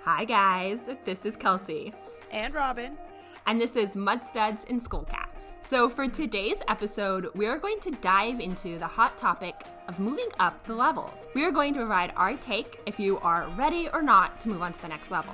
Hi guys, this is Kelsey. And Robin. And this is Mudstuds and Skullcaps. So for today's episode, we are going to dive into the hot topic of moving up the levels. We are going to provide our take if you are ready or not to move on to the next level.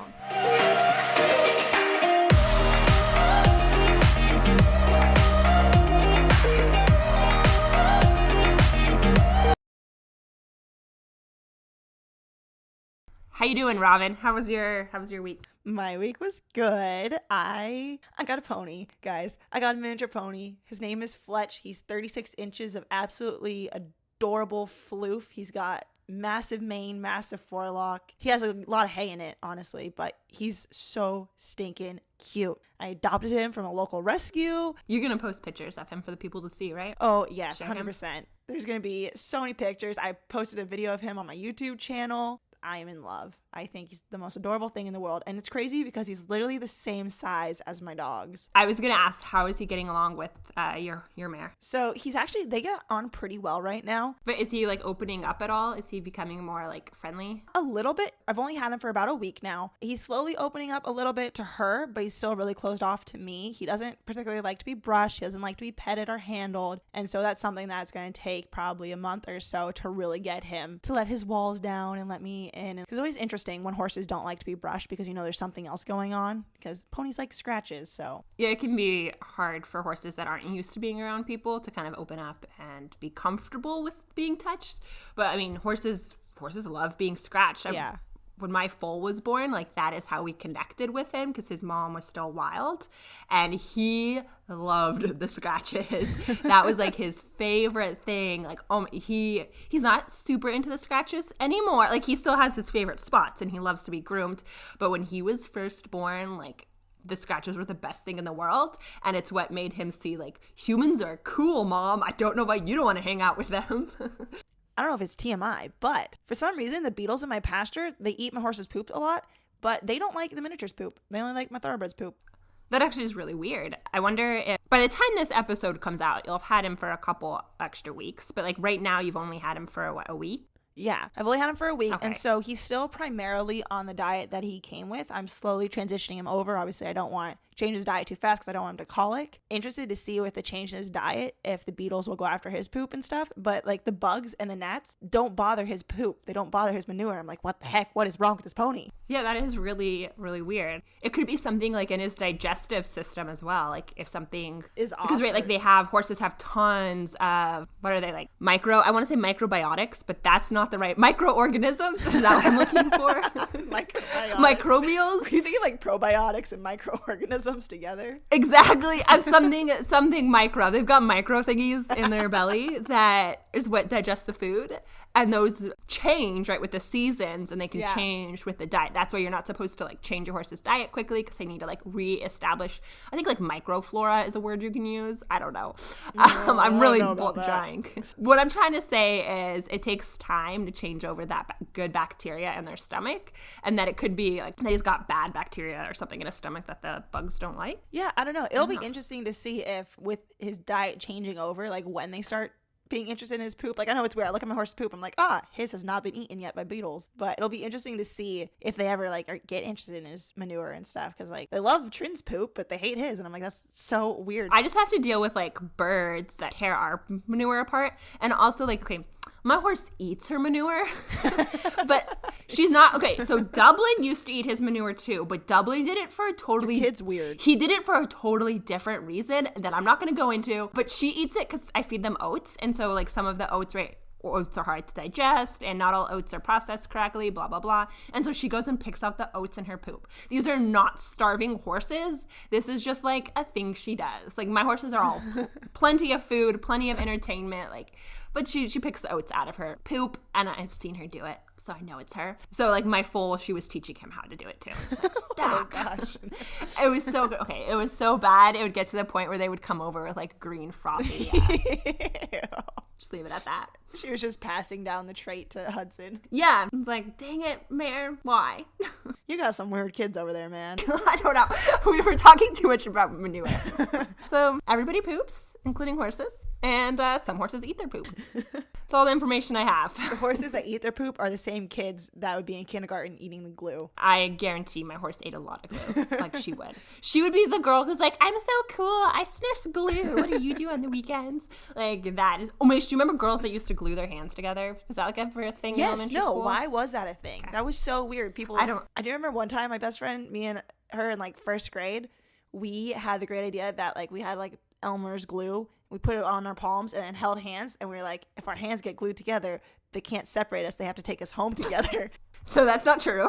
How you doing, Robin? How was your week? My week was good. I got a pony, guys. I got a miniature pony. His name is Fletch. He's 36 inches of absolutely adorable floof. He's got massive mane, massive forelock. He has a lot of hay in it, honestly, but he's so stinking cute. I adopted him from a local rescue. You're going to post pictures of him for the people to see, right? Oh, yes, 100%. There's going to be so many pictures. I posted a video of him on my YouTube channel. I am in love. I think he's the most adorable thing in the world. And it's crazy because he's literally the same size as my dogs. I was going to ask, how is he getting along with your mare? So they get on pretty well right now. But is he like opening up at all? Is he becoming more like friendly? A little bit. I've only had him for about a week now. He's slowly opening up a little bit to her, but he's still really closed off to me. He doesn't particularly like to be brushed. He doesn't like to be petted or handled. And so that's something that's going to take probably a month or so to really get him to let his walls down and let me in. Because it's always interesting when horses don't like to be brushed because there's something else going on, because ponies like scratches. So yeah, it can be hard for horses that aren't used to being around people to kind of open up and be comfortable with being touched. But I mean, horses love being scratched. Yeah. When my foal was born, like that is how we connected with him, because his mom was still wild and he loved the scratches. That was like his favorite thing. Like, he's not super into the scratches anymore. Like, he still has his favorite spots and he loves to be groomed. But when he was first born, like, the scratches were the best thing in the world, and it's what made him see, like, humans are cool, Mom. I don't know why you don't want to hang out with them. I don't know if it's TMI, but for some reason, the beetles in my pasture, they eat my horse's poop a lot, but they don't like the miniature's poop. They only like my thoroughbred's poop. That actually is really weird. I wonder if by the time this episode comes out, you'll have had him for a couple extra weeks, but like right now you've only had him for a week? Yeah, I've only had him for a week, okay. And so he's still primarily on the diet that he came with. I'm slowly transitioning him over. Obviously, I don't want to change his diet too fast because I don't want him to colic. Interested to see with the change in his diet if the beetles will go after his poop and stuff, but like the bugs and the gnats don't bother his poop. They don't bother his manure. I'm like, what the heck? What is wrong with this pony? Yeah, that is really, really weird. It could be something like in his digestive system as well. Like if something is off. Because right, like horses have tons of, what are they, like I want to say microbiotics, but that's not the right, microorganisms, is that what I'm looking for? Microbials. Are you thinking like probiotics and microorganisms together? Exactly, as something micro. They've got micro thingies in their belly that is what digests the food. And those change, right, with the seasons, and they can change with the diet. That's why you're not supposed to, like, change your horse's diet quickly, because they need to, like, reestablish. I think, like, microflora is a word you can use. I don't know. I'm really trying. What I'm trying to say is it takes time to change over that good bacteria in their stomach, and that it could be, like, that he's got bad bacteria or something in his stomach that the bugs don't like. Yeah, I don't know. It'll be interesting to see if, with his diet changing over, like, when they start being interested in his poop. Like, I know it's weird. I look at my horse's poop, I'm like, his has not been eaten yet by beetles. But it'll be interesting to see if they ever like get interested in his manure and stuff, because like they love Trin's poop, but they hate his, and I'm like, that's so weird. I just have to deal with like birds that tear our manure apart, and also like, okay, my horse eats her manure, but she's not, okay, so Dublin used to eat his manure too, but Dublin did it for a totally... Your kid's weird. He did it for a totally different reason that I'm not going to go into, but she eats it because I feed them oats, and so like some of the oats, right, oats are hard to digest, and not all oats are processed correctly, blah, blah, blah, and so she goes and picks out the oats in her poop. These are not starving horses. This is just like a thing she does. Like, my horses are all plenty of food, plenty of entertainment, like... But she picks the oats out of her poop, and I've seen her do it, so I know it's her. So, like, my foal, she was teaching him how to do it, too. Like, stop. Oh, gosh. It was so good. Okay, it was so bad, it would get to the point where they would come over with, like, green frothy. Just leave it at that. She was just passing down the trait to Hudson. Yeah. It's like, dang it, Mare, why? You got some weird kids over there, man. I don't know. We were talking too much about manure. So everybody poops, including horses, and some horses eat their poop. That's all the information I have. The horses that eat their poop are the same kids that would be in kindergarten eating the glue. I guarantee my horse ate a lot of glue, like she would. She would be the girl who's like, I'm so cool, I sniff glue. What do you do on the weekends? Like that is. Oh my gosh, do you remember girls that used to glue their hands together? Is that like ever a thing in elementary school? Why was that a thing? That was so weird. People. I do remember one time my best friend, me and her in like first grade, we had the great idea that like we had like Elmer's glue. We put it on our palms and then held hands, and we were like, if our hands get glued together, they can't separate us. They have to take us home together. So that's not true.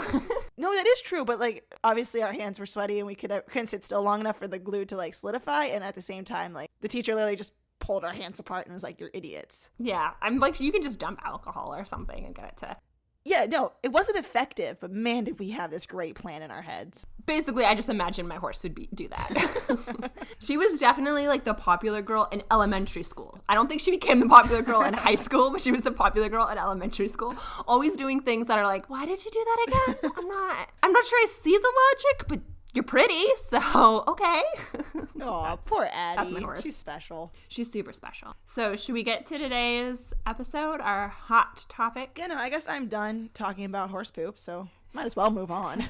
No, that is true. But like, obviously our hands were sweaty and we couldn't sit still long enough for the glue to like solidify. And at the same time, like the teacher literally just pulled our hands apart and was like, you're idiots. Yeah. I'm like, you can just dump alcohol or something and get it to. Yeah, no, it wasn't effective, but man, did we have this great plan in our heads. Basically, I just imagined my horse would do that. She was definitely like the popular girl in elementary school. I don't think she became the popular girl in high school, but she was the popular girl in elementary school. Always doing things that are like, why did you do that again? I'm not sure I see the logic, but you're pretty, so okay. Oh, poor Addie. That's my horse. She's special. She's super special. So should we get to today's episode, our hot topic? Yeah, no, I guess I'm done talking about horse poop, so might as well move on.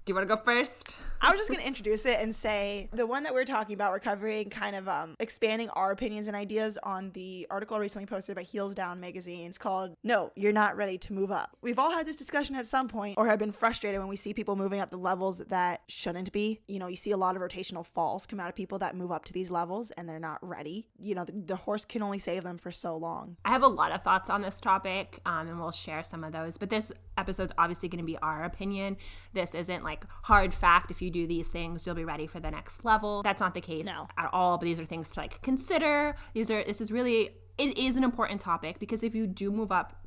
Do you want to go first? I was just going to introduce it and say the one that we're talking about, we're covering kind of expanding our opinions and ideas on the article recently posted by Heels Down magazine. It's called, No, You're Not Ready to Move Up. We've all had this discussion at some point or have been frustrated when we see people moving up the levels that shouldn't be. You know, you see a lot of rotational falls come out of people that move up to these levels and they're not ready. You know, the horse can only save them for so long. I have a lot of thoughts on this topic and we'll share some of those. But this episode's obviously going to be our opinion. This isn't like hard fact. If you do these things, you'll be ready for the next level. That's not the case at all, but these are things to like consider. It is an important topic because if you do move up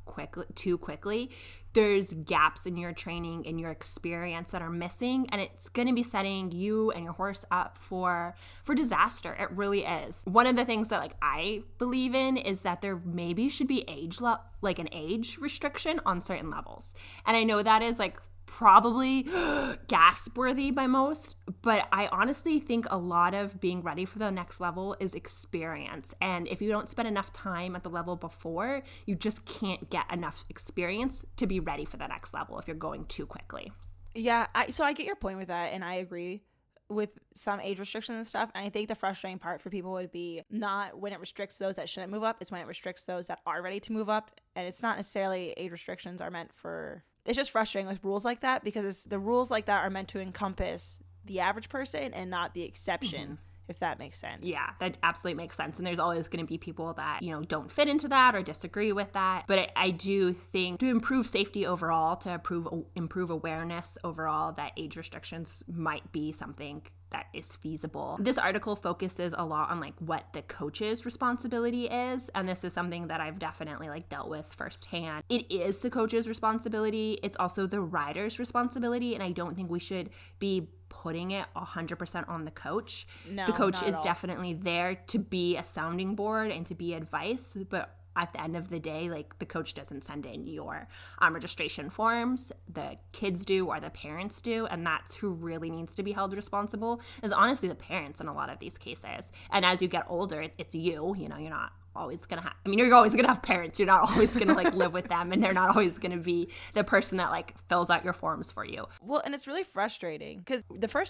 too quickly, there's gaps in your training and your experience that are missing, and it's going to be setting you and your horse up for disaster. It really is. One of the things that like I believe in is that there maybe should be an age restriction on certain levels. And I know that is like probably gasp worthy by most, but I honestly think a lot of being ready for the next level is experience. And if you don't spend enough time at the level before, you just can't get enough experience to be ready for the next level if you're going too quickly. Yeah, so I get your point with that, and I agree with some age restrictions and stuff. And I think the frustrating part for people would be not when it restricts those that shouldn't move up, it's when it restricts those that are ready to move up. And it's not necessarily age restrictions are meant for... It's just frustrating with rules like that because the rules like that are meant to encompass the average person and not the exception, if that makes sense. Yeah, that absolutely makes sense. And there's always going to be people that, you know, don't fit into that or disagree with that. But I do think to improve safety overall, to improve awareness overall, that age restrictions might be something that is feasible. This article focuses a lot on like what the coach's responsibility is, and this is something that I've definitely like dealt with firsthand. It is the coach's responsibility. It's also the rider's responsibility, and I don't think we should be putting it 100% on the coach. No, the coach is all. Definitely there to be a sounding board and to be advice, but at the end of the day, like the coach doesn't send in your registration forms. The kids do or the parents do, and that's who really needs to be held responsible is honestly the parents in a lot of these cases. And as you get older, it's you know, you're not always going to have, you're always going to have parents. You're not always going to like live with them, and they're not always going to be the person that like fills out your forms for you. Well, and it's really frustrating because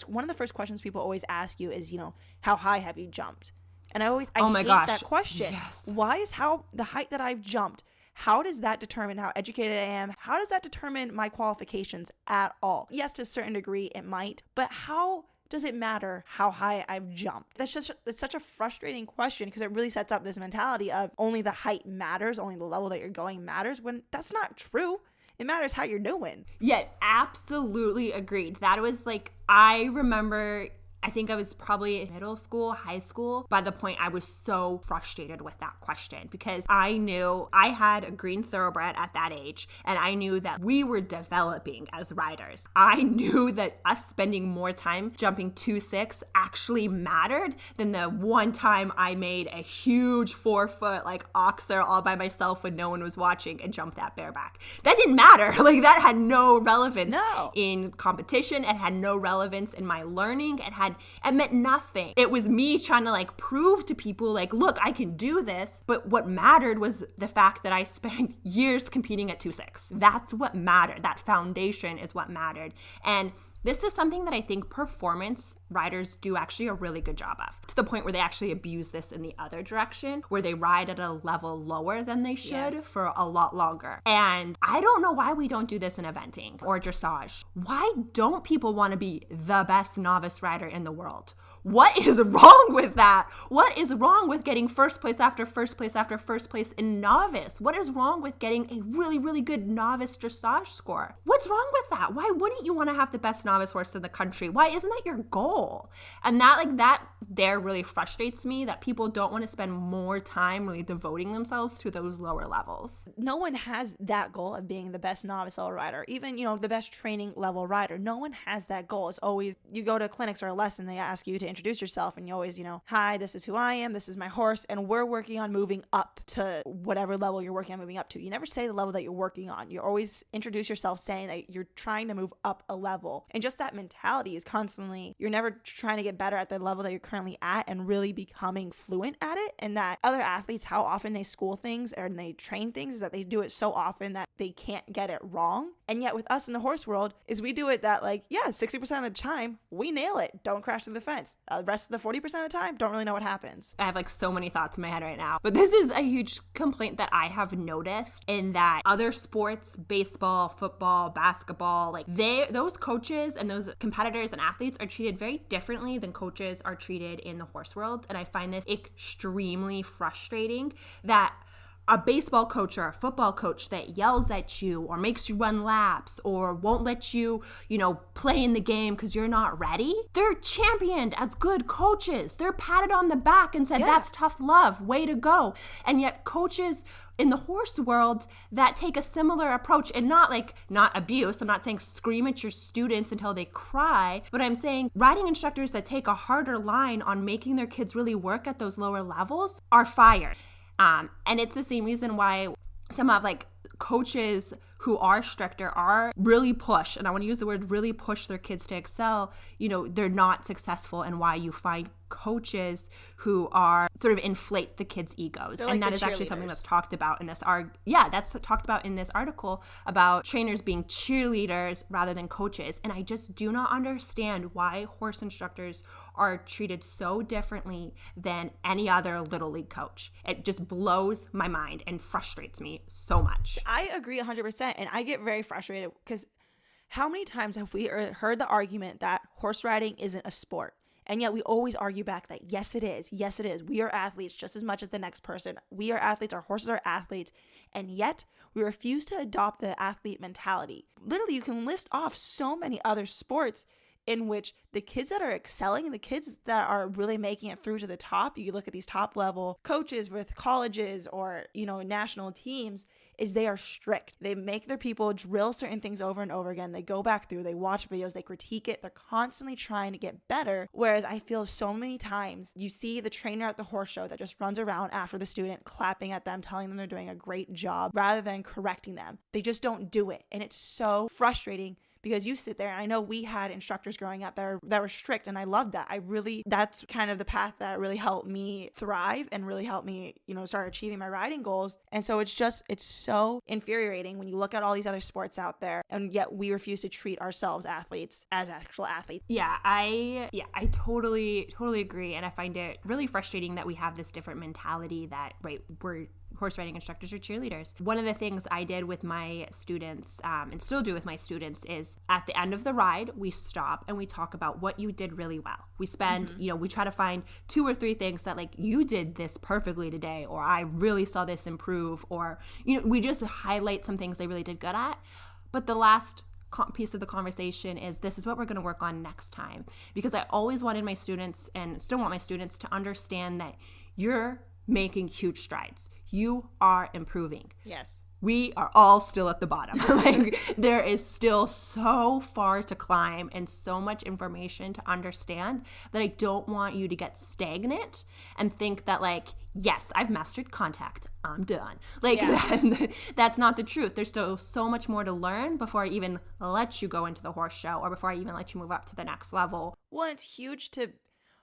one of the first questions people always ask you is, you know, how high have you jumped? And I hate that question. Yes. Why is the height that I've jumped, how does that determine how educated I am? How does that determine my qualifications at all? Yes, to a certain degree it might, but how does it matter how high I've jumped? It's such a frustrating question because it really sets up this mentality of only the height matters, only the level that you're going matters, when that's not true. It matters how you're doing. Yeah, absolutely agreed. That was like, I remember I think I was probably middle school, high school, by the point I was so frustrated with that question, because I knew I had a green thoroughbred at that age, and I knew that we were developing as riders. I knew that us spending more time jumping 2.6 actually mattered than the one time I made a huge 4-foot like oxer all by myself when no one was watching and jumped that bareback. That didn't matter. Like, that had no relevance in competition. It had no relevance in my learning. It meant nothing. It was me trying to like prove to people like, look, I can do this. But what mattered was the fact that I spent years competing at 2.6. That's what mattered. That foundation is what mattered. And this is something that I think performance riders do actually a really good job of, to the point where they actually abuse this in the other direction, where they ride at a level lower than they should for a lot longer. And I don't know why we don't do this in eventing or dressage. Why don't people want to be the best novice rider in the world? What is wrong with that? What is wrong with getting first place after first place after first place in novice? What is wrong with getting a really, really good novice dressage score? What's wrong with that? Why wouldn't you want to have the best novice horse in the country? Why isn't that your goal? And that there really frustrates me, that people don't want to spend more time really devoting themselves to those lower levels. No one has that goal of being the best novice level rider, even, the best training level rider. No one has that goal. It's always, you go to clinics or a lesson, they ask you to introduce yourself, and you always, hi, this is who I am, this is my horse, and we're working on moving up to whatever level you're working on moving up to. You never say the level that you're working on. You always introduce yourself saying that you're trying to move up a level. And just that mentality is constantly, you're never trying to get better at the level that you're currently at and really becoming fluent at it. And that other athletes, how often they school things and they train things, is that they do it so often that they can't get it wrong. And yet with us in the horse world, is we do it that 60% of the time we nail it, don't crash through the fence. The rest of the 40% of the time, don't really know what happens. I have so many thoughts in my head right now. But this is a huge complaint that I have noticed, in that other sports, baseball, football, basketball, those coaches and those competitors and athletes are treated very differently than coaches are treated in the horse world. And I find this extremely frustrating, that a baseball coach or a football coach that yells at you or makes you run laps or won't let you, play in the game because you're not ready, they're championed as good coaches. They're patted on the back and said, that's tough love, way to go. And yet coaches in the horse world that take a similar approach, and not abuse. I'm not saying scream at your students until they cry, but I'm saying riding instructors that take a harder line on making their kids really work at those lower levels are fired. And it's the same reason why some of coaches who are stricter are really push, and I want to use the word really push their kids to excel, they're not successful, and why you find coaches who are sort of inflate the kids' egos. And that is actually something that's talked about in this that's talked about in this article about trainers being cheerleaders rather than coaches. And I just do not understand why horse instructors are treated so differently than any other little league coach. It just blows my mind and frustrates me so much. I agree 100%, and I get very frustrated because how many times have we heard the argument that horse riding isn't a sport? And yet we always argue back that yes, it is. Yes, it is. We are athletes just as much as the next person. We are athletes. Our horses are athletes. And yet we refuse to adopt the athlete mentality. Literally, you can list off so many other sports in which the kids that are excelling, the kids that are really making it through to the top, you look at these top level coaches with colleges or, national teams, is they are strict. They make their people drill certain things over and over again. They go back through, they watch videos, they critique it. They're constantly trying to get better. Whereas I feel so many times you see the trainer at the horse show that just runs around after the student, clapping at them, telling them they're doing a great job rather than correcting them. They just don't do it. And it's so frustrating, because you sit there, and I know we had instructors growing up that were strict, and I loved that. That's kind of the path that really helped me thrive and really helped me, start achieving my riding goals. And so it's so infuriating when you look at all these other sports out there, and yet we refuse to treat ourselves athletes as actual athletes. I totally agree. And I find it really frustrating that we have this different mentality that, we're horse riding instructors are cheerleaders. One of the things I did with my students, and still do with my students, is at the end of the ride, we stop and we talk about what you did really well. We spend, we try to find 2 or 3 things that you did this perfectly today, or I really saw this improve, or, we just highlight some things they really did good at. But the last piece of the conversation is, this is what we're going to work on next time. Because I always wanted my students, and still want my students, to understand that you're making huge strides. You are improving. Yes. We are all still at the bottom. Like, there is still so far to climb and so much information to understand that I don't want you to get stagnant and think that, like, yes, I've mastered contact, I'm done. Like, that's not the truth. There's still so much more to learn before I even let you go into the horse show, or before I even let you move up to the next level. Well, it's huge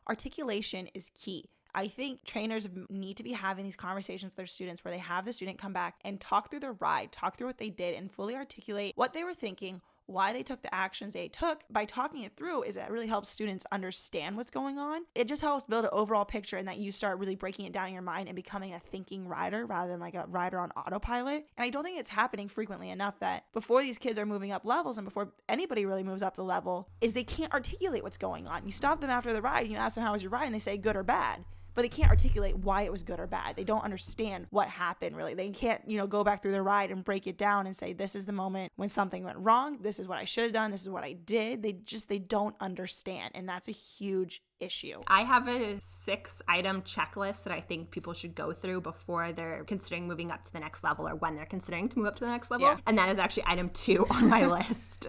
articulation is key. I think trainers need to be having these conversations with their students where they have the student come back and talk through their ride, talk through what they did, and fully articulate what they were thinking, why they took the actions they took. By talking it through, it really helps students understand what's going on. It just helps build an overall picture, and that you start really breaking it down in your mind and becoming a thinking rider rather than like a rider on autopilot. And I don't think it's happening frequently enough that before these kids are moving up levels, and before anybody really moves up the level, is they can't articulate what's going on. You stop them after the ride and you ask them, how was your ride? And they say good or bad. But they can't articulate why it was good or bad. They don't understand what happened, really. They can't, go back through their ride and break it down and say, this is the moment when something went wrong. This is what I should have done. This is what I did. They don't understand. And that's a huge issue. I have a 6-item checklist that I think people should go through before they're considering moving up to the next level, or when they're considering to move up to the next level. Yeah. And that is actually item 2 on my list,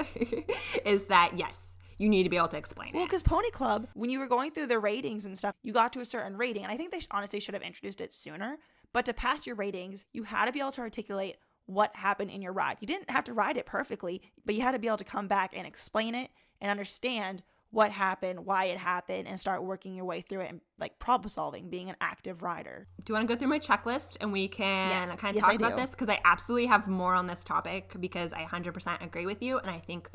is that, yes, you need to be able to explain it. Well, because Pony Club, when you were going through the ratings and stuff, you got to a certain rating. And I think they honestly should have introduced it sooner. But to pass your ratings, you had to be able to articulate what happened in your ride. You didn't have to ride it perfectly, but you had to be able to come back and explain it and understand what happened, why it happened, and start working your way through it and like problem solving, being an active rider. Do you want to go through my checklist and we can kind of talk about this? Because I absolutely have more on this topic, because I 100% agree with you. And I think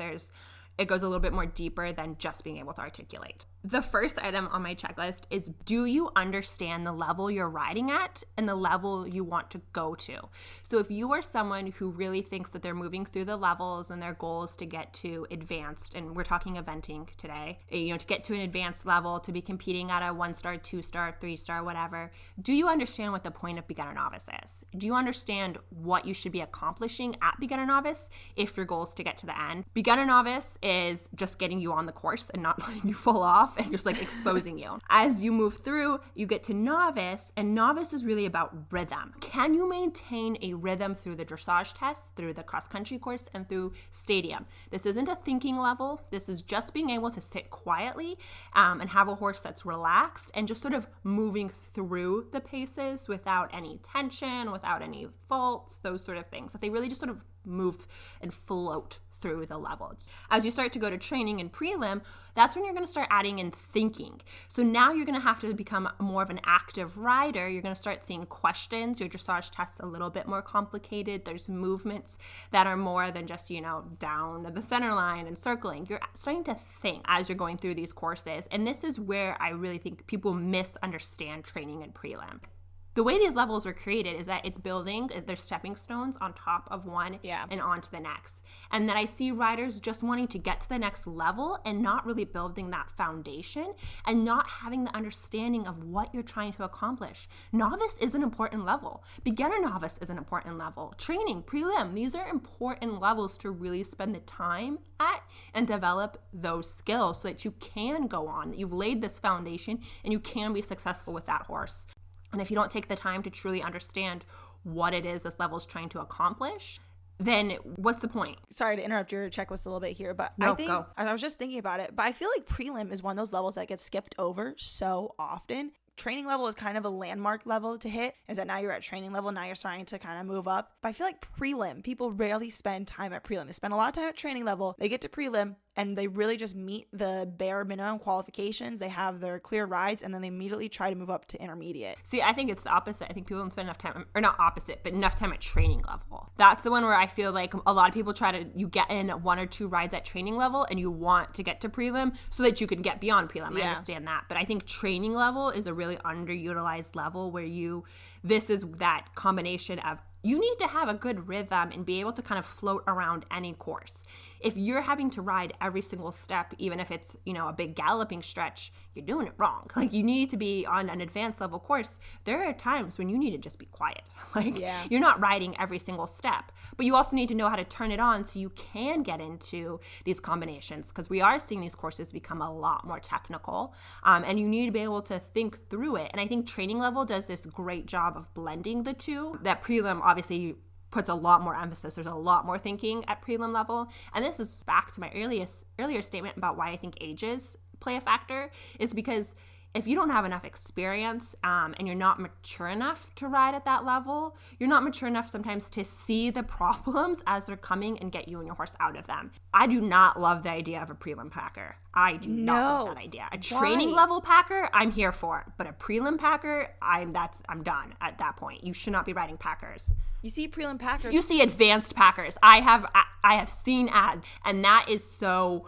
it goes a little bit more deeper than just being able to articulate. The first item on my checklist is, do you understand the level you're riding at and the level you want to go to? So if you are someone who really thinks that they're moving through the levels and their goal is to get to advanced, and we're talking eventing today, to get to an advanced level, to be competing at a 1-star, 2-star, 3-star, whatever, do you understand what the point of beginner novice is? Do you understand what you should be accomplishing at beginner novice if your goal is to get to the end? Beginner novice is just getting you on the course and not letting you fall off and just like exposing you. As you move through, you get to novice, and novice is really about rhythm. Can you maintain a rhythm through the dressage test, through the cross-country course, and through stadium? This isn't a thinking level. This is just being able to sit quietly and have a horse that's relaxed and just sort of moving through the paces without any tension, without any faults, those sort of things. That they really just sort of move and float through the levels. As you start to go to training and prelim, that's when you're going to start adding in thinking. So now you're going to have to become more of an active rider. You're going to start seeing questions. Your dressage test's a little bit more complicated. There's movements that are more than just, down the center line and circling. You're starting to think as you're going through these courses. And this is where I really think people misunderstand training and prelim. The way these levels were created is that it's building, they're stepping stones on top of one and onto the next. And that I see riders just wanting to get to the next level and not really building that foundation and not having the understanding of what you're trying to accomplish. Novice is an important level. Beginner novice is an important level. Training, prelim, these are important levels to really spend the time at and develop those skills so that you can go on, that you've laid this foundation and you can be successful with that horse. And if you don't take the time to truly understand what it is this level is trying to accomplish, then what's the point? Sorry to interrupt your checklist a little bit here, but no, I think, I was just thinking about it, but I feel like prelim is one of those levels that gets skipped over so often. Training level is kind of a landmark level to hit, is that now you're at training level, now you're starting to kind of move up. But I feel like prelim, people rarely spend time at prelim. They spend a lot of time at training level, they get to prelim, and they really just meet the bare minimum qualifications. They have their clear rides, and then they immediately try to move up to intermediate. See, I think it's the opposite. I think people don't spend enough time, or not opposite, but enough time at training level. That's the one where I feel like a lot of people you get in 1 or 2 rides at training level, and you want to get to prelim so that you can get beyond prelim. I understand that. But I think training level is a really underutilized level where this is that combination of you need to have a good rhythm and be able to kind of float around any course. If you're having to ride every single step, even if it's, a big galloping stretch, you're doing it wrong. Like, you need to be on an advanced level course. There are times when you need to just be quiet. You're not riding every single step, but you also need to know how to turn it on so you can get into these combinations, because we are seeing these courses become a lot more technical, and you need to be able to think through it. And I think training level does this great job of blending the two. That prelim obviously puts a lot more emphasis. There's a lot more thinking at prelim level. And this is back to my earlier statement about why I think ages play a factor, is because if you don't have enough experience and you're not mature enough to ride at that level, you're not mature enough sometimes to see the problems as they're coming and get you and your horse out of them. I do not love the idea of a prelim packer. I do not love that idea. A training level packer, I'm here for. But a prelim packer, I'm done at that point. You should not be riding packers. You see prelim packers. You see advanced packers. I have seen ads, and that is so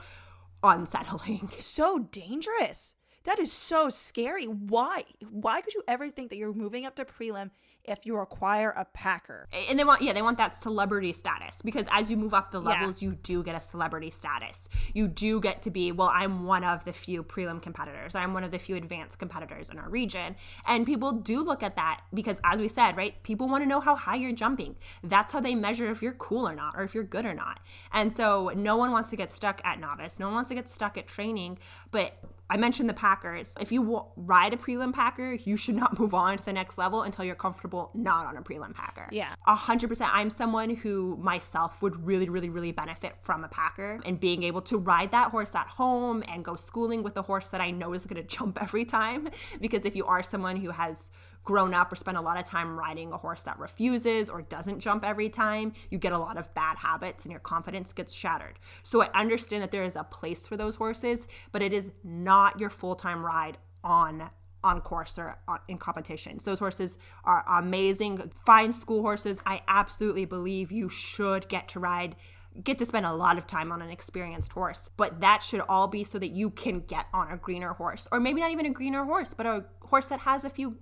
unsettling. So dangerous. That is so scary. Why? Why could you ever think that you're moving up to prelim if you acquire a packer? And they want that celebrity status, because as you move up the levels, you do get a celebrity status. You do get to be, I'm one of the few prelim competitors. I'm one of the few advanced competitors in our region. And people do look at that because, as we said, right, people want to know how high you're jumping. That's how they measure if you're cool or not, or if you're good or not. And so no one wants to get stuck at novice. No one wants to get stuck at training. But I mentioned the packers. If you ride a prelim packer, you should not move on to the next level until you're comfortable not on a prelim packer. Yeah. 100%. I'm someone who myself would really, really, really benefit from a packer and being able to ride that horse at home and go schooling with a horse that I know is going to jump every time. Because if you are someone who has grown up or spent a lot of time riding a horse that refuses or doesn't jump every time, you get a lot of bad habits and your confidence gets shattered. So I understand that there is a place for those horses, but it is not your full-time ride on course or in competitions. Those horses are amazing, fine school horses. I absolutely believe you should get to spend a lot of time on an experienced horse, but that should all be so that you can get on a greener horse, or maybe not even a greener horse, but a horse that has a few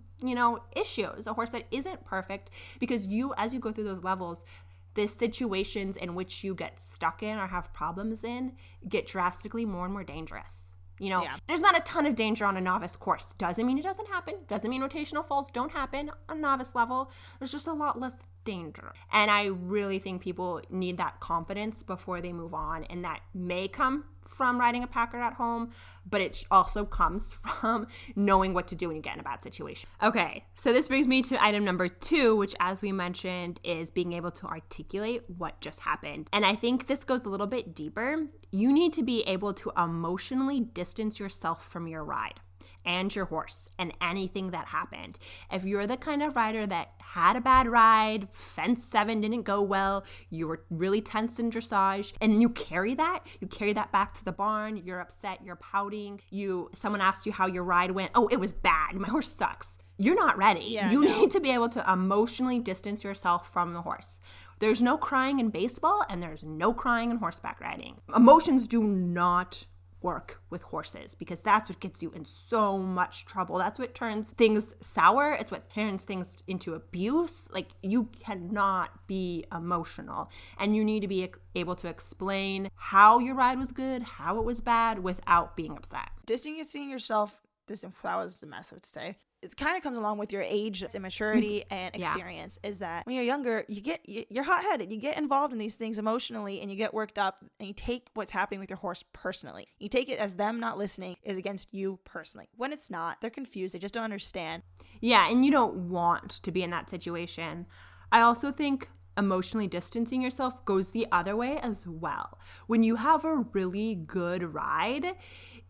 issues, a horse that isn't perfect, because as you go through those levels, the situations in which you get stuck in or have problems in get drastically more and more dangerous. There's not a ton of danger on a novice course. Doesn't mean it doesn't happen. Doesn't mean rotational falls don't happen on novice level. There's just a lot less danger. And I really think people need that confidence before they move on. And that may come from riding a packer at home, but it also comes from knowing what to do when you get in a bad situation. Okay, so this brings me to item number 2, which, as we mentioned, is being able to articulate what just happened. And I think this goes a little bit deeper. You need to be able to emotionally distance yourself from your ride and your horse and anything that happened. If you're the kind of rider that had a bad ride, fence 7 didn't go well, you were really tense in dressage, and you carry that back to the barn, you're upset, you're pouting, someone asked you how your ride went, oh, it was bad, my horse sucks. You're not ready. You need to be able to emotionally distance yourself from the horse. There's no crying in baseball, and there's no crying in horseback riding. Emotions do not work with horses, because that's what gets you in so much trouble. That's what turns things sour. It's what turns things into abuse. Like, you cannot be emotional, and you need to be able to explain how your ride was good, how it was bad, without being upset. Distancing yourself, that was the mess I would say. It kind of comes along with your age, immaturity, and experience. Is that when you're younger, you're hot-headed. You get involved in these things emotionally, and you get worked up, and you take what's happening with your horse personally. You take it as them not listening is against you personally. When it's not, they're confused. They just don't understand. Yeah, and you don't want to be in that situation. I also think emotionally distancing yourself goes the other way as well. When you have a really good ride,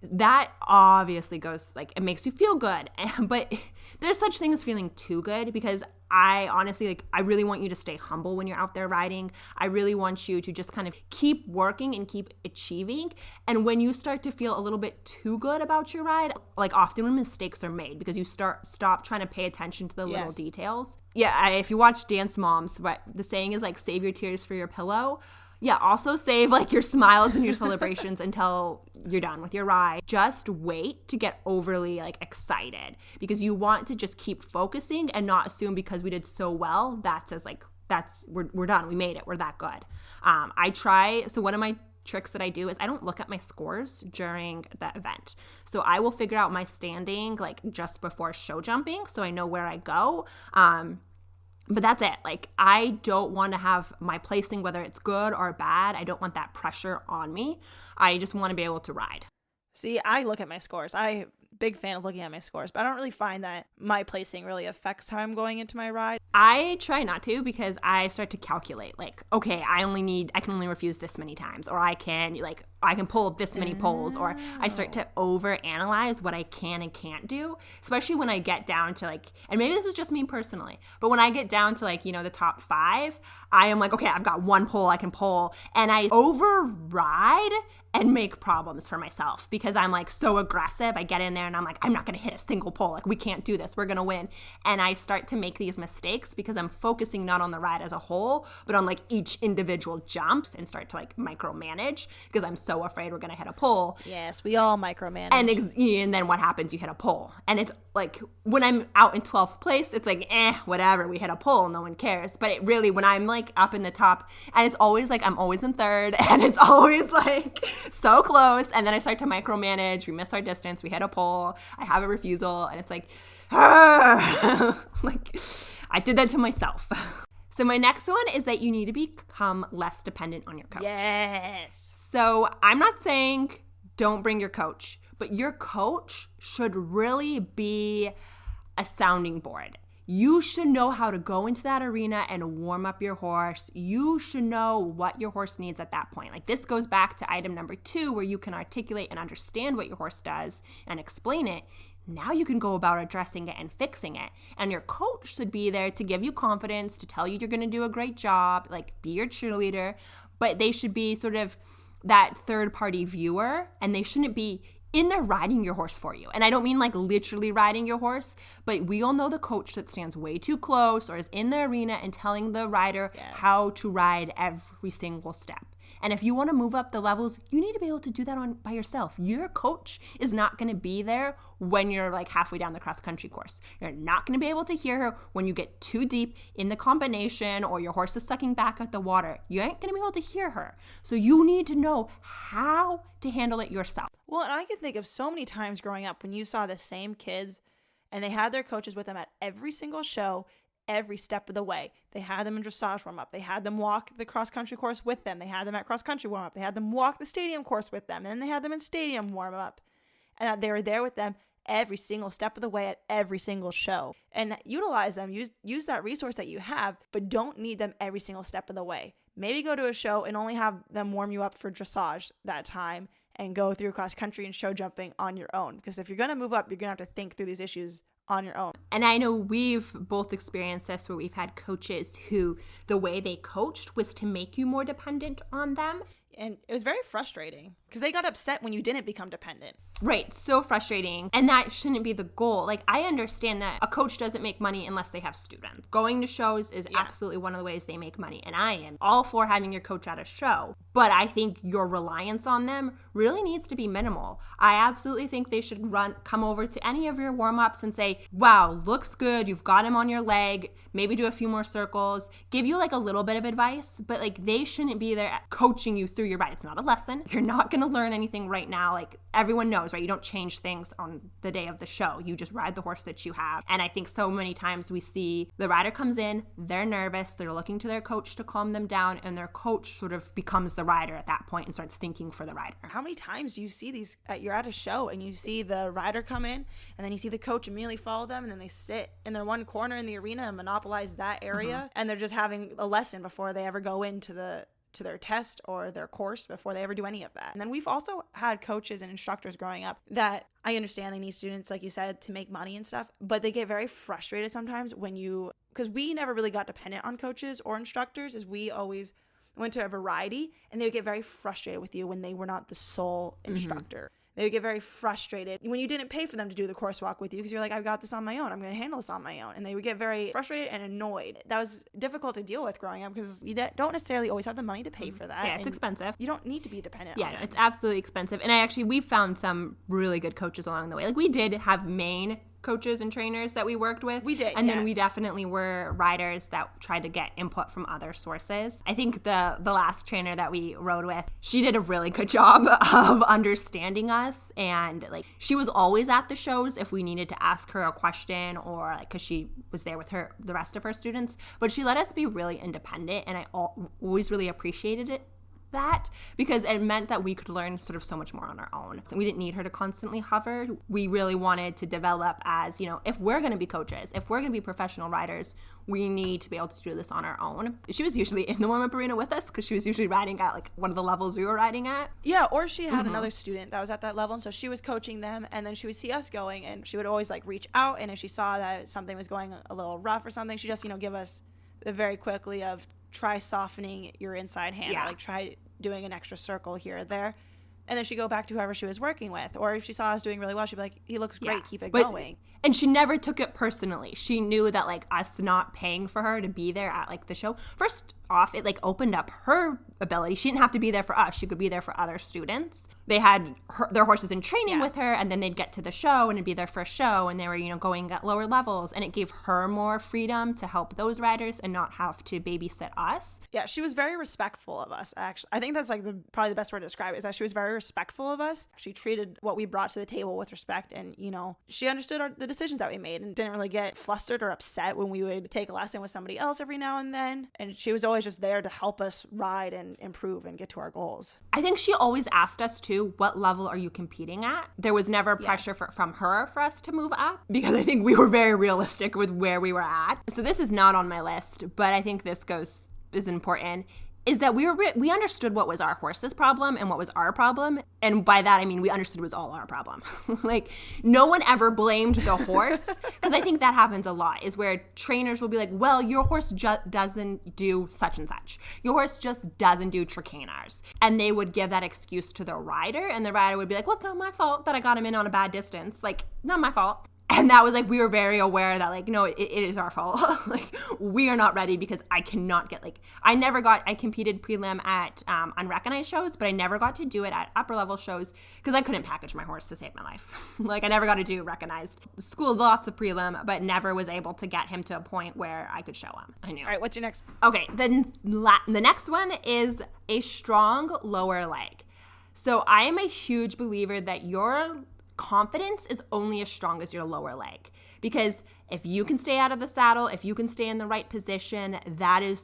that obviously goes, it makes you feel good. But there's such thing as feeling too good, because I honestly, I really want you to stay humble when you're out there riding. I really want you to just kind of keep working and keep achieving. And when you start to feel a little bit too good about your ride, often when mistakes are made, because you stop trying to pay attention to the little details. Yeah, if you watch Dance Moms, right, the saying is save your tears for your pillow. Yeah, also save your smiles and your celebrations until you're done with your ride. Just wait to get overly excited, because you want to just keep focusing and not assume because we did so well, that's as we're done. We made it. We're that good. So one of my tricks that I do is I don't look at my scores during the event. So I will figure out my standing like just before show jumping so I know where I go. But that's it. Like, I don't want to have my placing, whether it's good or bad. I don't want that pressure on me. I just want to be able to ride. See, I look at my scores. I'm a big fan of looking at my scores, but I don't really find that my placing really affects how I'm going into my ride. I try not to because I start to calculate like, okay, I can only refuse this many times, or I can pull this many poles, or I start to overanalyze what I can and can't do, especially when I get down to like, and maybe this is just me personally, but when I get down to like, the top 5, I am like, okay, I've got one pole I can pull, and I override and make problems for myself because I'm like so aggressive. I get in there and I'm like, I'm not going to hit a single pole. Like, we can't do this. We're going to win. And I start to make these mistakes because I'm focusing not on the ride as a whole, but on like each individual jumps, and start to like micromanage because I'm so afraid we're going to hit a pole. Yes, we all micromanage. And then what happens? You hit a pole. And it's like when I'm out in 12th place, it's like, whatever. We hit a pole. No one cares. But it really, when I'm like up in the top, and it's always like I'm always in 3rd, and it's always like so close, and then I start to micromanage. We miss our distance. We hit a pole. I have a refusal, and it's like, like I did that to myself. So my next one is that you need to become less dependent on your coach. Yes. So I'm not saying don't bring your coach, but your coach should really be a sounding board. You should know how to go into that arena and warm up your horse. You should know what your horse needs at that point. Like, this goes back to item number 2, where you can articulate and understand what your horse does and explain it. Now you can go about addressing it and fixing it. And your coach should be there to give you confidence, to tell you you're going to do a great job, like be your cheerleader. But they should be sort of that third-party viewer, and they shouldn't be in there riding your horse for you. And I don't mean like literally riding your horse, but we all know the coach that stands way too close or is in the arena and telling the rider how to ride every single step. And if you want to move up the levels, you need to be able to do that by yourself. Your coach is not going to be there when you're like halfway down the cross-country course. You're not going to be able to hear her when you get too deep in the combination or your horse is sucking back at the water. You ain't going to be able to hear her. So you need to know how to handle it yourself. Well, and I can think of so many times growing up when you saw the same kids and they had their coaches with them at every single show, every step of the way. They had them in dressage warm-up. They had them walk the cross-country course with them. They had them at cross-country warm-up. They had them walk the stadium course with them. And then they had them in stadium warm-up. And they were there with them every single step of the way at every single show. And utilize them. Use that resource that you have, but don't need them every single step of the way. Maybe go to a show and only have them warm you up for dressage that time and go through cross-country and show jumping on your own. Because if you're going to move up, you're going to have to think through these issues on your own. And I know we've both experienced this where we've had coaches who the way they coached was to make you more dependent on them. And it was very frustrating because they got upset when you didn't become dependent. Right. So frustrating. And that shouldn't be the goal. Like, I understand that a coach doesn't make money unless they have students. Going to shows is absolutely one of the ways they make money. And I am all for having your coach at a show. But I think your reliance on them really needs to be minimal. I absolutely think they should come over to any of your warm-ups and say, wow, looks good. You've got him on your leg. Maybe do a few more circles. Give you like a little bit of advice. But like, they shouldn't be there coaching you through your ride. It's not a lesson. You're not going to learn anything right now. Like, everyone knows, right? You don't change things on the day of the show. You just ride the horse that you have. And I think so many times we see the rider comes in, they're nervous, they're looking to their coach to calm them down, and their coach sort of becomes the rider at that point and starts thinking for the rider. How many times do you see these, you're at a show and you see the rider come in and then you see the coach immediately follow them and then they sit in their one corner in the arena and monopolize that area and they're just having a lesson before they ever go into to their test or their course before they ever do any of that. And then we've also had coaches and instructors growing up that I understand they need students, like you said, to make money and stuff, but they get very frustrated sometimes because we never really got dependent on coaches or instructors, as we always went to a variety, and they would get very frustrated with you when they were not the sole instructor. They would get very frustrated when you didn't pay for them to do the course walk with you because you're like, I've got this on my own. I'm going to handle this on my own. And they would get very frustrated and annoyed. That was difficult to deal with growing up because you don't necessarily always have the money to pay for that. Yeah, it's expensive. You don't need to be dependent on them. It's absolutely expensive. And we found some really good coaches along the way. Like, we did have main coaches and trainers that we worked with. We did, And then yes. we definitely were riders that tried to get input from other sources. I think the last trainer that we rode with, she did a really good job of understanding us. And like, she was always at the shows if we needed to ask her a question, or like, because she was there with the rest of her students. But she let us be really independent, and I always really appreciated that, because it meant that we could learn sort of so much more on our own. So we didn't need her to constantly hover. We really wanted to develop as, if we're going to be coaches, if we're going to be professional riders, we need to be able to do this on our own. She was usually in the warm-up arena with us, because she was usually riding at like one of the levels we were riding at. Yeah, or she had another student that was at that level, and so she was coaching them, and then she would see us going, and she would always like reach out, and if she saw that something was going a little rough or something, she just, give us the very quickly of try softening your inside hand, or like try doing an extra circle here or there. And then she'd go back to whoever she was working with. Or if she saw us doing really well, she'd be like, he looks great, keep it going. And she never took it personally. She knew that like us not paying for her to be there at like the show, first off, it like opened up her ability. She didn't have to be there for us. She could be there for other students. They had their horses in training with her, and then they'd get to the show and it'd be their first show, and they were, going at lower levels, and it gave her more freedom to help those riders and not have to babysit us. Yeah, she was very respectful of us, actually. I think that's like probably the best word to describe it, is that she was very respectful of us. She treated what we brought to the table with respect, and, she understood the decisions that we made and didn't really get flustered or upset when we would take a lesson with somebody else every now and then. And she was always just there to help us ride and improve and get to our goals. I think she always asked us too, what level are you competing at? There was never pressure from her for us to move up, because I think we were very realistic with where we were at. So this is not on my list, but I think this is important, is that we understood what was our horse's problem and what was our problem. And by that, I mean, we understood it was all our problem. Like, no one ever blamed the horse, because I think that happens a lot, is where trainers will be like, well, your horse doesn't do such and such. Your horse just doesn't do trainers. And they would give that excuse to the rider, and the rider would be like, well, it's not my fault that I got him in on a bad distance. Like, not my fault. And that was like, we were very aware that like, no, it is our fault. Like, we are not ready, because I cannot get I competed prelim at unrecognized shows, but I never got to do it at upper level shows because I couldn't package my horse to save my life. Like, I never got to do recognized. School lots of prelim, but never was able to get him to a point where I could show him. I knew. All right, what's your next? Okay, then the next one is a strong lower leg. So I am a huge believer that your confidence is only as strong as your lower leg, because if you can stay out of the saddle, if you can stay in the right position, that's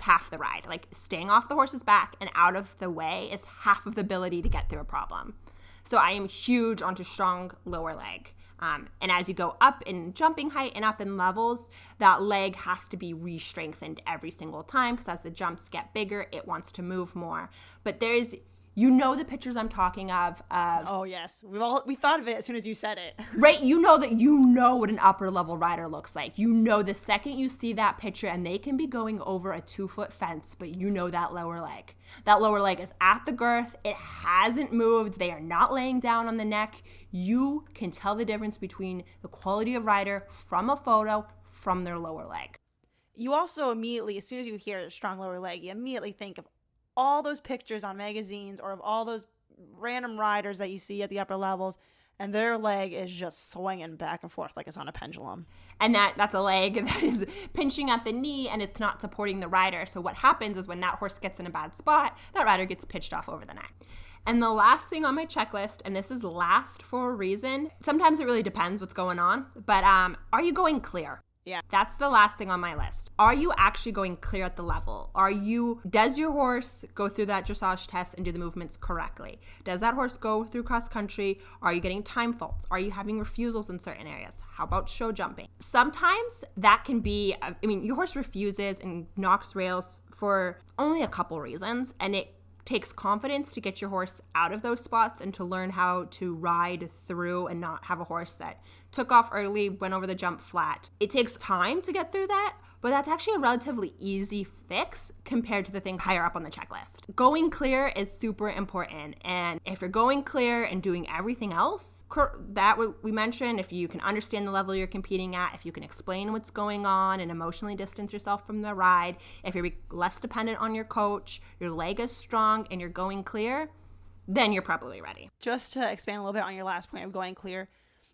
half the ride. Like, staying off the horse's back and out of the way is half of the ability to get through a problem. So I am huge onto strong lower leg. And as you go up in jumping height and up in levels, that leg has to be re-strengthened every single time, because as the jumps get bigger, it wants to move more. But there's the pictures I'm talking of. Oh yes, we thought of it as soon as you said it. Right, what an upper level rider looks like. The second you see that picture, and they can be going over a 2-foot fence, but that lower leg. That lower leg is at the girth. It hasn't moved. They are not laying down on the neck. You can tell the difference between the quality of rider from a photo from their lower leg. You also immediately, as soon as you hear strong lower leg, you immediately think of all those pictures on magazines or of all those random riders that you see at the upper levels, and their leg is just swinging back and forth like it's on a pendulum. And that's a leg that is pinching at the knee, and it's not supporting the rider. So what happens is when that horse gets in a bad spot, that rider gets pitched off over the neck. And the last thing on my checklist, and this is last for a reason, sometimes it really depends what's going on, but are you going clear? Yeah. That's the last thing on my list. Are you actually going clear at the level? Does your horse go through that dressage test and do the movements correctly? Does that horse go through cross country? Are you getting time faults? Are you having refusals in certain areas? How about show jumping? Sometimes that can be, your horse refuses and knocks rails for only a couple reasons, and it takes confidence to get your horse out of those spots and to learn how to ride through and not have a horse that took off early, went over the jump flat. It takes time to get through that, but that's actually a relatively easy fix compared to the thing higher up on the checklist. Going clear is super important, and if you're going clear and doing everything else that we mentioned, if you can understand the level you're competing at, if you can explain what's going on and emotionally distance yourself from the ride, if you're less dependent on your coach, your leg is strong, and you're going clear, then you're probably ready. Just to expand a little bit on your last point of going clear,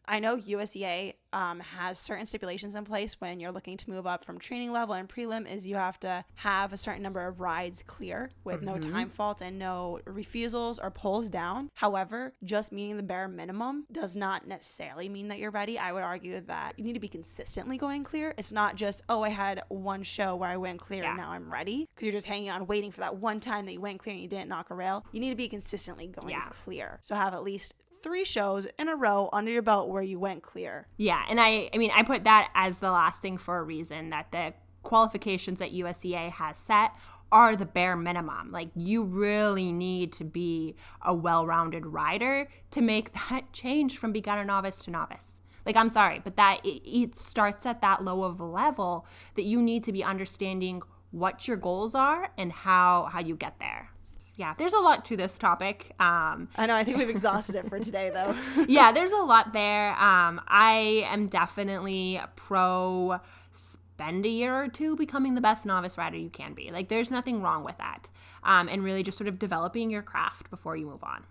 I know USEA has certain stipulations in place when you're looking to move up from training level, and prelim is you have to have a certain number of rides clear with no time faults and no refusals or pulls down. However, just meeting the bare minimum does not necessarily mean that you're ready. I would argue that you need to be consistently going clear. It's not just, oh, I had one show where I went clear and now I'm ready, because you're just hanging on waiting for that one time that you went clear and you didn't knock a rail. You need to be consistently going clear. So have at least 3 shows in a row under your belt where you went clear. Yeah, and I mean, I put that as the last thing for a reason, that the qualifications that USEA has set are the bare minimum. Like, you really need to be a well-rounded rider to make that change from beginner novice to novice. Like, I'm sorry, but that it starts at that low of a level that you need to be understanding what your goals are and how you get there. Yeah, there's a lot to this topic. I know, I think we've exhausted it for today, though. Yeah, there's a lot there. I am definitely pro spend a year or two becoming the best novice rider you can be. Like, there's nothing wrong with that. And really just sort of developing your craft before you move on.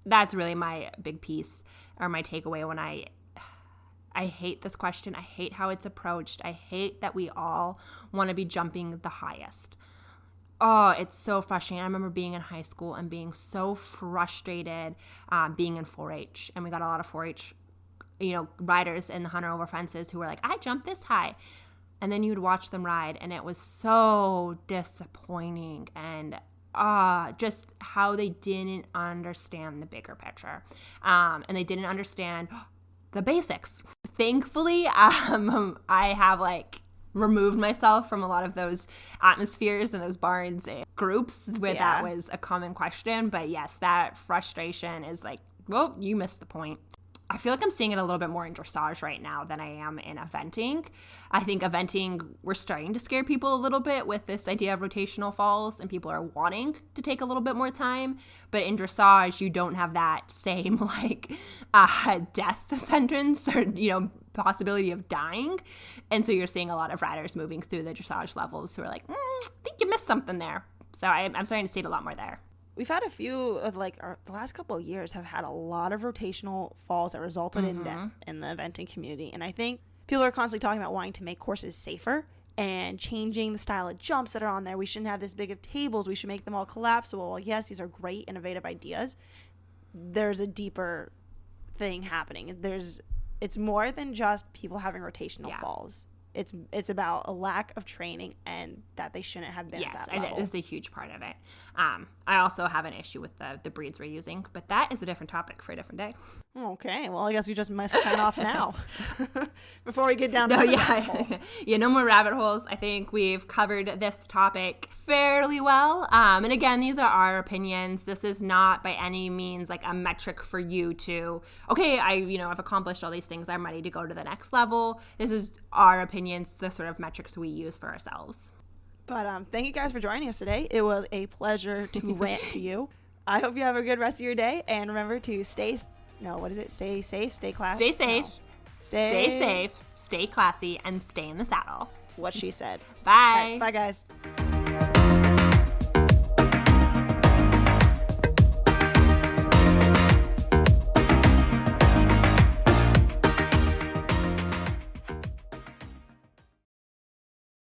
That's really my big piece, or my takeaway when I hate this question. I hate how it's approached. I hate that we all want to be jumping the highest. Oh, it's so frustrating. I remember being in high school and being so frustrated being in 4-H. And we got a lot of 4-H, riders in the Hunter over fences who were like, I jumped this high. And then you'd watch them ride, and it was so disappointing. And just how they didn't understand the bigger picture. And they didn't understand the basics. Thankfully, I have removed myself from a lot of those atmospheres and those barns and groups where that was a common question. But yes, that frustration is like, well, you missed the point. I feel like I'm seeing it a little bit more in dressage right now than I am in eventing. I think eventing, we're starting to scare people a little bit with this idea of rotational falls, and people are wanting to take a little bit more time. But in dressage, you don't have that same death sentence or, possibility of dying. And so you're seeing a lot of riders moving through the dressage levels who are like, I think you missed something there. So I'm starting to see it a lot more there. We've had a few of the last couple of years have had a lot of rotational falls that resulted in death in the eventing community. And I think people are constantly talking about wanting to make courses safer and changing the style of jumps that are on there. We shouldn't have this big of tables. We should make them all collapsible. Yes, these are great, innovative ideas. There's a deeper thing happening. It's more than just people having rotational falls. It's about a lack of training and that they shouldn't have been at that level. Yes, it is a huge part of it. I also have an issue with the breeds we're using, but that is a different topic for a different day. Okay, well, I guess we just must sign off now before we get down to rabbit hole. Yeah, no more rabbit holes. I think we've covered this topic fairly well. And again, these are our opinions. This is not by any means a metric for you to, okay, I've accomplished all these things. I'm ready to go to the next level. This is our opinions, the sort of metrics we use for ourselves. But thank you guys for joining us today. It was a pleasure to rant to you. I hope you have a good rest of your day. And remember to stay safe, stay classy. Stay safe. No. Stay safe, stay classy, and stay in the saddle. What she said. Bye. All right, bye, guys.